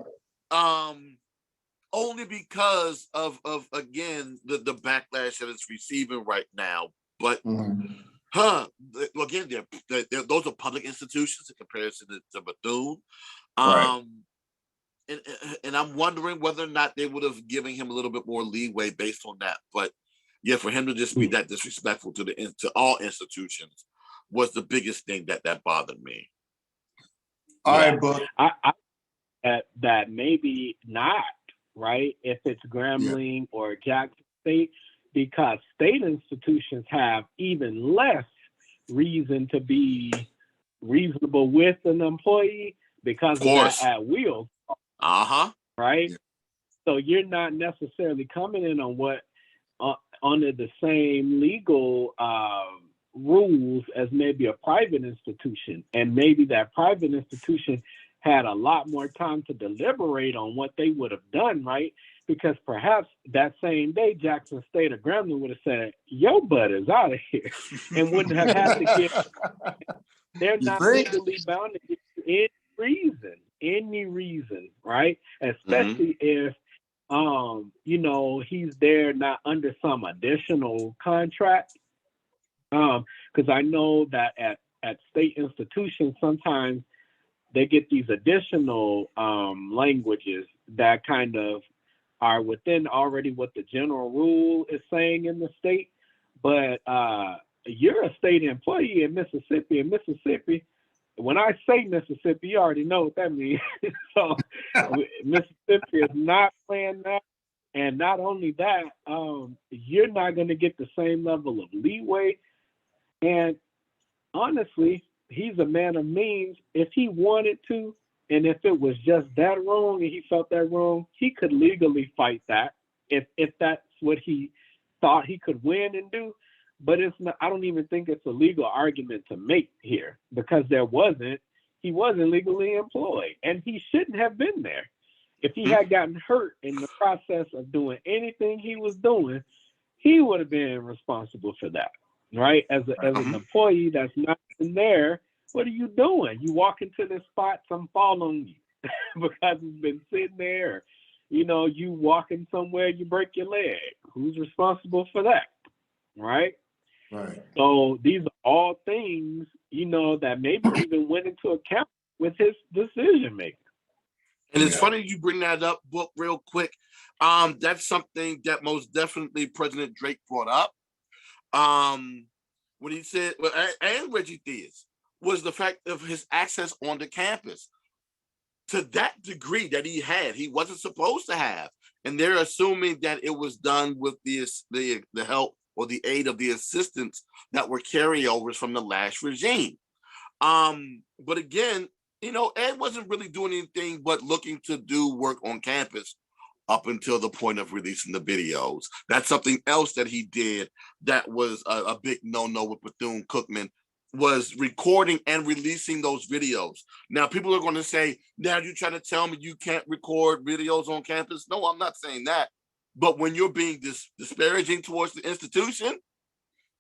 Only because of again the backlash that it's receiving right now. But again, those are public institutions in comparison to Bethune. Right. And I'm wondering whether or not they would have given him a little bit more leeway based on that. But yeah, for him to just be that disrespectful to all institutions was the biggest thing that bothered me. All right, Buck. That maybe not, right? If it's Grambling or Jackson State, because state institutions have even less reason to be reasonable with an employee because of that at will. Right? Yeah. So you're not necessarily coming in on what under the same legal rules as maybe a private institution, and maybe that private institution had a lot more time to deliberate on what they would have done, right? Because perhaps that same day, Jackson State or Grambling would have said, "Your butt is out of here," and wouldn't have had to give. They're not legally bound to give any reason, right? Especially if he's there not under some additional contract. Because I know that at state institutions, sometimes they get these additional languages that kind of are within already what the general rule is saying in the state. But you're a state employee in Mississippi. In Mississippi, when I say Mississippi, you already know what that means. So Mississippi is not playing that. And not only that, you're not going to get the same level of leeway. And honestly, he's a man of means. If he wanted to, and if it was just that wrong and he felt that wrong, he could legally fight that if that's what he thought he could win and do. But it's not. I don't even think it's a legal argument to make here, because he wasn't legally employed, and he shouldn't have been there. If he had gotten hurt in the process of doing anything he was doing, he would have been responsible for that, right? As an employee that's not in there, what are you doing? You walk into this spot, some fall on you because it's been sitting there. You walking somewhere, you break your leg. Who's responsible for that, right? Right. So these are all things, that maybe even went into account with his decision making. And it's funny you bring that up, Book, real quick. That's something that most definitely President Drake brought up. When he said, and Reggie Theus, was the fact of his access on the campus. To that degree that he wasn't supposed to have. And they're assuming that it was done with the help or the aid of the assistants that were carryovers from the last regime. But again, Ed wasn't really doing anything but looking to do work on campus up until the point of releasing the videos. That's something else that he did that was a big no-no with Bethune Cookman, was recording and releasing those videos. Now, people are going to say, now you're trying to tell me you can't record videos on campus? No, I'm not saying that. But when you're being disparaging towards the institution,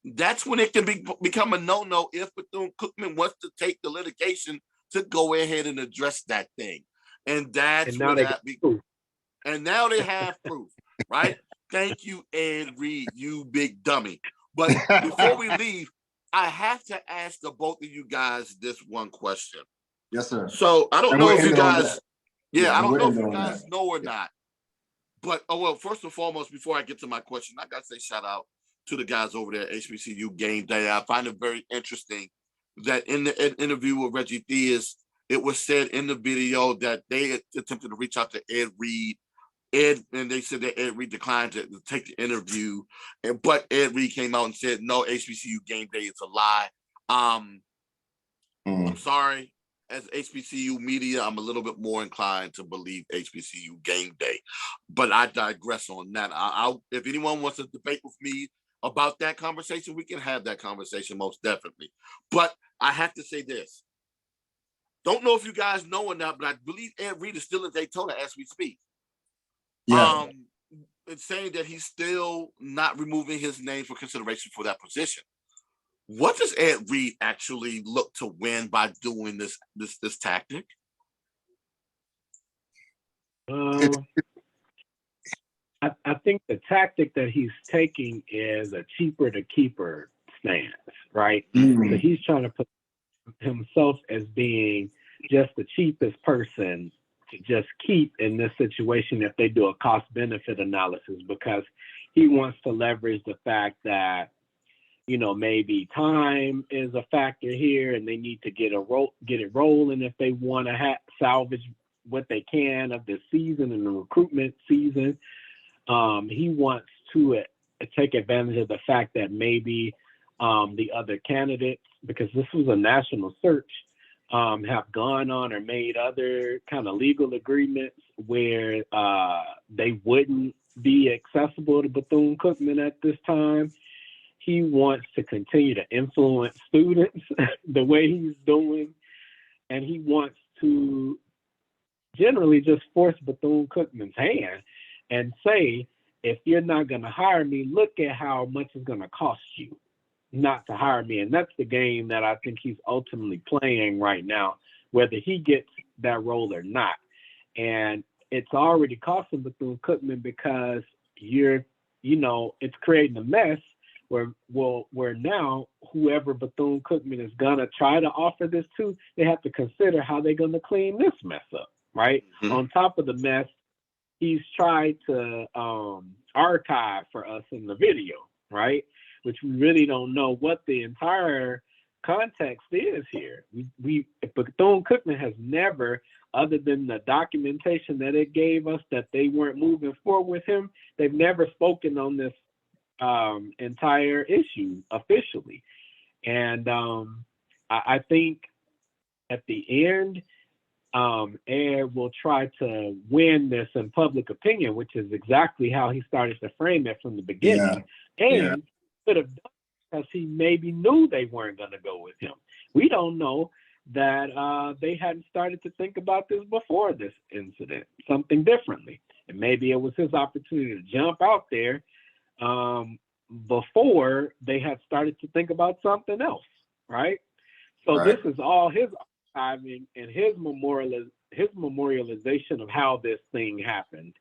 that's when it can become a no-no if Bethune Cookman wants to take the litigation to go ahead and address that thing. And that's where and now they have proof, right? Thank you, Ed Reed, you big dummy. But before we leave, I have to ask the both of you guys this one question. Yes, sir. So I don't know if you guys, I don't know if you guys know or not. But first and foremost, before I get to my question, I gotta say shout out to the guys over there at HBCU Game Day. I find it very interesting that in the interview with Reggie Theus, it was said in the video that they attempted to reach out to Ed Reed. And they said that Ed Reed declined to take the interview, but Ed Reed came out and said, "No, HBCU Game Day is a lie." I'm sorry. As HBCU media, I'm a little bit more inclined to believe HBCU Game Day, but I digress on that. If anyone wants to debate with me about that conversation, we can have that conversation most definitely. But I have to say this: Don't know if you guys know or not, but I believe Ed Reed is still in Daytona as we speak. Yeah. It's saying that he's still not removing his name for consideration for that position. What does Ed Reed actually look to win by doing this tactic? I think the tactic that he's taking is a cheaper to keeper stance, right? Mm. So he's trying to put himself as being just the cheapest person to just keep in this situation if they do a cost benefit analysis, because he wants to leverage the fact that, you know, maybe time is a factor here and they need to get it rolling if they want to salvage what they can of the season and the recruitment season. He wants to take advantage of the fact that maybe the other candidates, because this was a national search, have gone on or made other kind of legal agreements where they wouldn't be accessible to Bethune-Cookman at this time. He wants to continue to influence students the way he's doing, and he wants to generally just force Bethune-Cookman's hand and say, if you're not going to hire me, look at how much it's going to cost you not to hire me. And that's the game that I think he's ultimately playing right now, whether he gets that role or not. And it's already costing Bethune-Cookman because it's creating a mess where now whoever Bethune-Cookman is going to try to offer this to, they have to consider how they're going to clean this mess up, right? Mm-hmm. On top of the mess he's tried to archive for us in the video, right? Which we really don't know what the entire context is here. Bethune-Cookman has never, other than the documentation that it gave us that they weren't moving forward with him, they've never spoken on this entire issue officially. And I think at the end, Ed will try to win this in public opinion, which is exactly how he started to frame it from the beginning. Yeah. And could have done because he maybe knew they weren't going to go with him. We don't know that they hadn't started to think about this before this incident, something differently. And maybe it was his opportunity to jump out there before they had started to think about something else, right? So This is all his archiving and his memorialization of how this thing happened.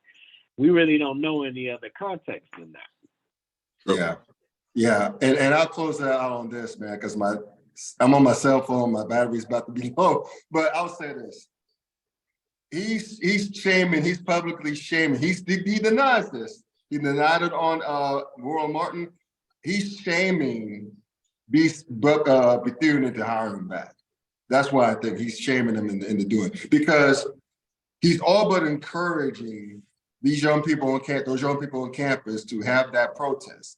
We really don't know any other context than that. Yeah. And I'll close that out on this, man, because I'm on my cell phone, my battery's about to be low. But I'll say this. He's shaming, he's publicly shaming. He denies this. He denied it on Royal Martin. He's shaming Bethune into hiring him back. That's why I think he's shaming him into doing it, because he's all but encouraging those young people on campus to have that protest,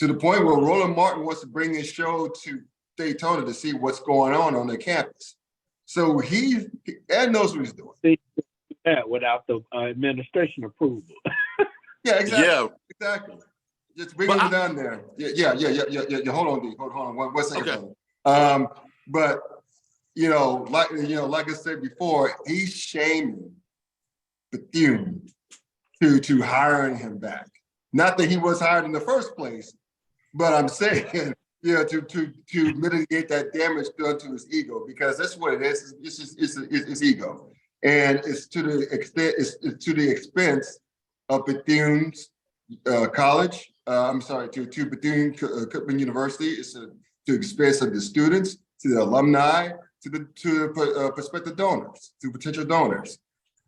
to the point where Roland Martin wants to bring his show to Daytona to see what's going on their campus. So Ed knows what he's doing. Yeah, without the administration approval. Yeah, exactly. Just bring him down there. Yeah. Hold on, D. Hold on. One second. Okay. But like I said before, he's shaming Bethune to hiring him back. Not that he was hired in the first place, but I'm saying, to mitigate that damage done to his ego, because that's what it is. It's ego, and it's to the expense of Bethune's college. To Bethune Cookman University. It's to the expense of the students, to the alumni, to the prospective donors, to potential donors.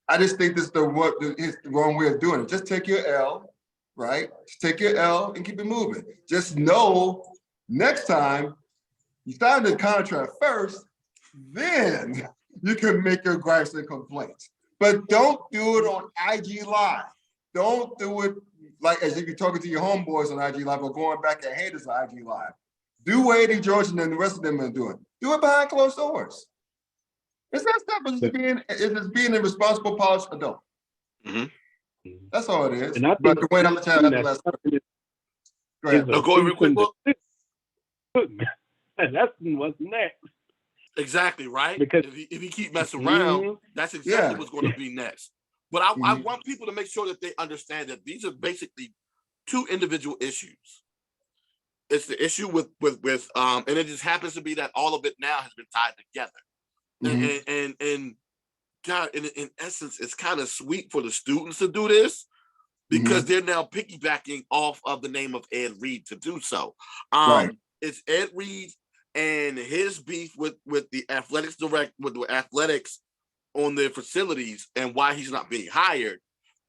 I just think this is the wrong way of doing it. Just take your L, right? Just take your L and keep it moving. Just know next time you sign the contract first, then you can make your gripes and complaints. But don't do it on IG Live. Don't do it like as if you're talking to your homeboys on IG Live or going back at haters on IG Live. Do what Eddie George and the rest of them are doing. Do it behind closed doors. It's that simple as being a responsible, polished adult. Mm-hmm. That's all it is. But Dwayne, I'll let you have the last word. Go ahead. Go real quick. And that's what's next. Exactly, right? Because If he keep messing around, Mhm. that's exactly Yeah. what's going to be next. But I Mhm. want people to make sure that they understand that these are basically two individual issues. It's the issue with and it just happens to be that all of it now has been tied together. Mhm. And God, in essence, it's kind of sweet for the students to do this because Mhm. they're now piggybacking off of the name of Ed Reed to do so. Right. It's Ed Reed and his beef with the athletics on their facilities and why he's not being hired.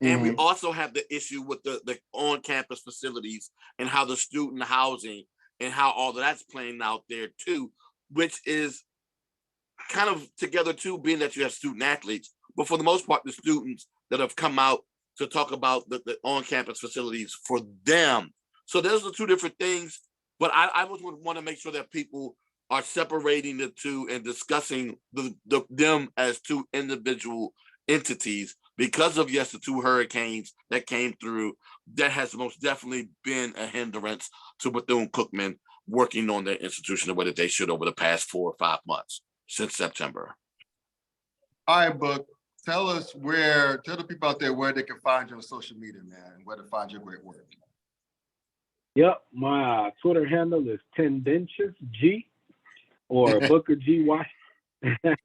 And we Mhm. also have the issue with the on-campus facilities and how the student housing and how all of that's playing out there too, which is kind of together too, being that you have student athletes, but for the most part, the students that have come out to talk about the on-campus facilities for them. So those are two different things, but I would want to make sure that people are separating the two and discussing them as two individual entities because of, yes, the two hurricanes that came through. That has most definitely been a hindrance to Bethune Cookman working on their institution the way that they should over the past 4 or 5 months since September. All right, Book. Tell the people out there where they can find you on social media, man, where to find your great work. Yep, my Twitter handle is Tendentious G or Booker G Washington.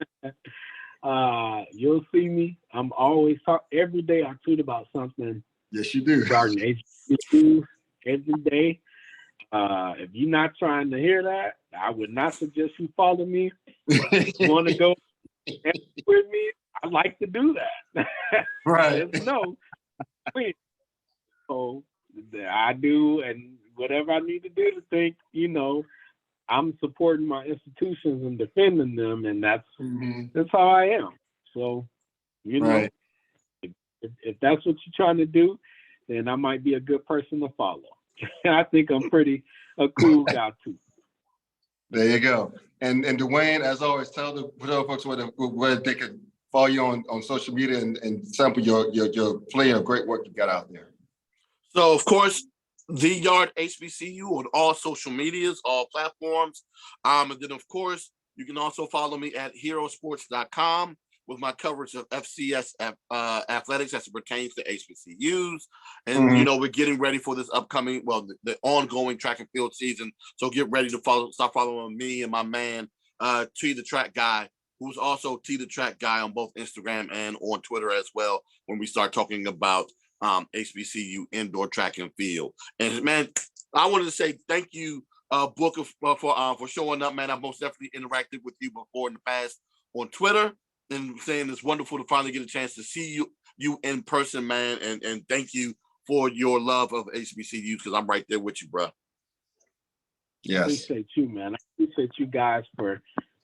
You'll see me. I'm always every day. I tweet about something. Yes, you do. Regarding HBCUs every day. If you're not trying to hear that, I would not suggest you follow me. If you want to go with me, I like to do that. Right. Just know, so I do, and whatever I need to do to think, I'm supporting my institutions and defending them, and that's how I am. So, Right. if that's what you're trying to do, then I might be a good person to follow. I think I'm a cool guy too. There you go. And Dwayne, as always, tell the folks where they can follow you on social media and sample your play of great work you got out there. So, of course, The Yard HBCU on all social medias, all platforms. And then, of course, you can also follow me at herosports.com with my coverage of FCS athletics as it pertains to HBCUs. And, we're getting ready for this upcoming, the ongoing track and field season. So get ready to start following me and my man, T the Track Guy, who's also T the Track Guy on both Instagram and on Twitter as well, when we start talking about HBCU indoor track and field. And man, I wanted to say thank you, Booker, for showing up, man. I've most definitely interacted with you before in the past on Twitter, and saying it's wonderful to finally get a chance to see you in person, man. And thank you for your love of HBCUs, because I'm right there with you, bro. Yes. I appreciate you, man. I appreciate you guys for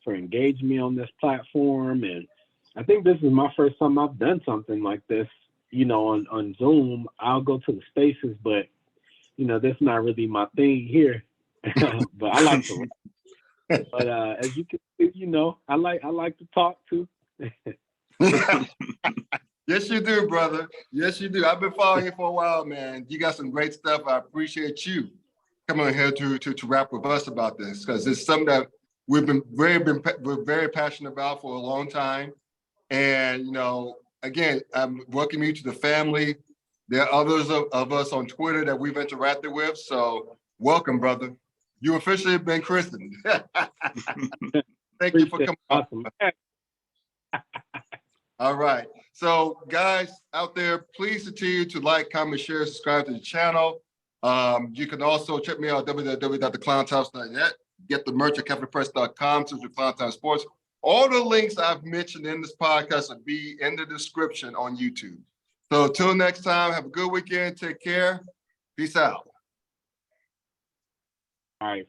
engaging me on this platform. And I think this is my first time I've done something like this. On Zoom. I'll go to the spaces, but that's not really my thing here. But I like to. But as you can see, I like to talk too. Yes, you do, brother. Yes, you do. I've been following you for a while, man. You got some great stuff. I appreciate you coming on here to rap with us about this, because it's something that we're very passionate about for a long time. And again, I'm welcoming you to the family. There are others of us on Twitter that we've interacted with. So welcome, brother. You officially have been christened. Thank you for coming. Awesome. All right. So guys out there, please continue to like, comment, share, subscribe to the channel. You can also check me out at www.theclowntimes.net. Get the merch at capitalpress.com to the Klown Time Sports. All the links I've mentioned in this podcast will be in the description on YouTube. So till next time, have a good weekend. Take care. Peace out. All right.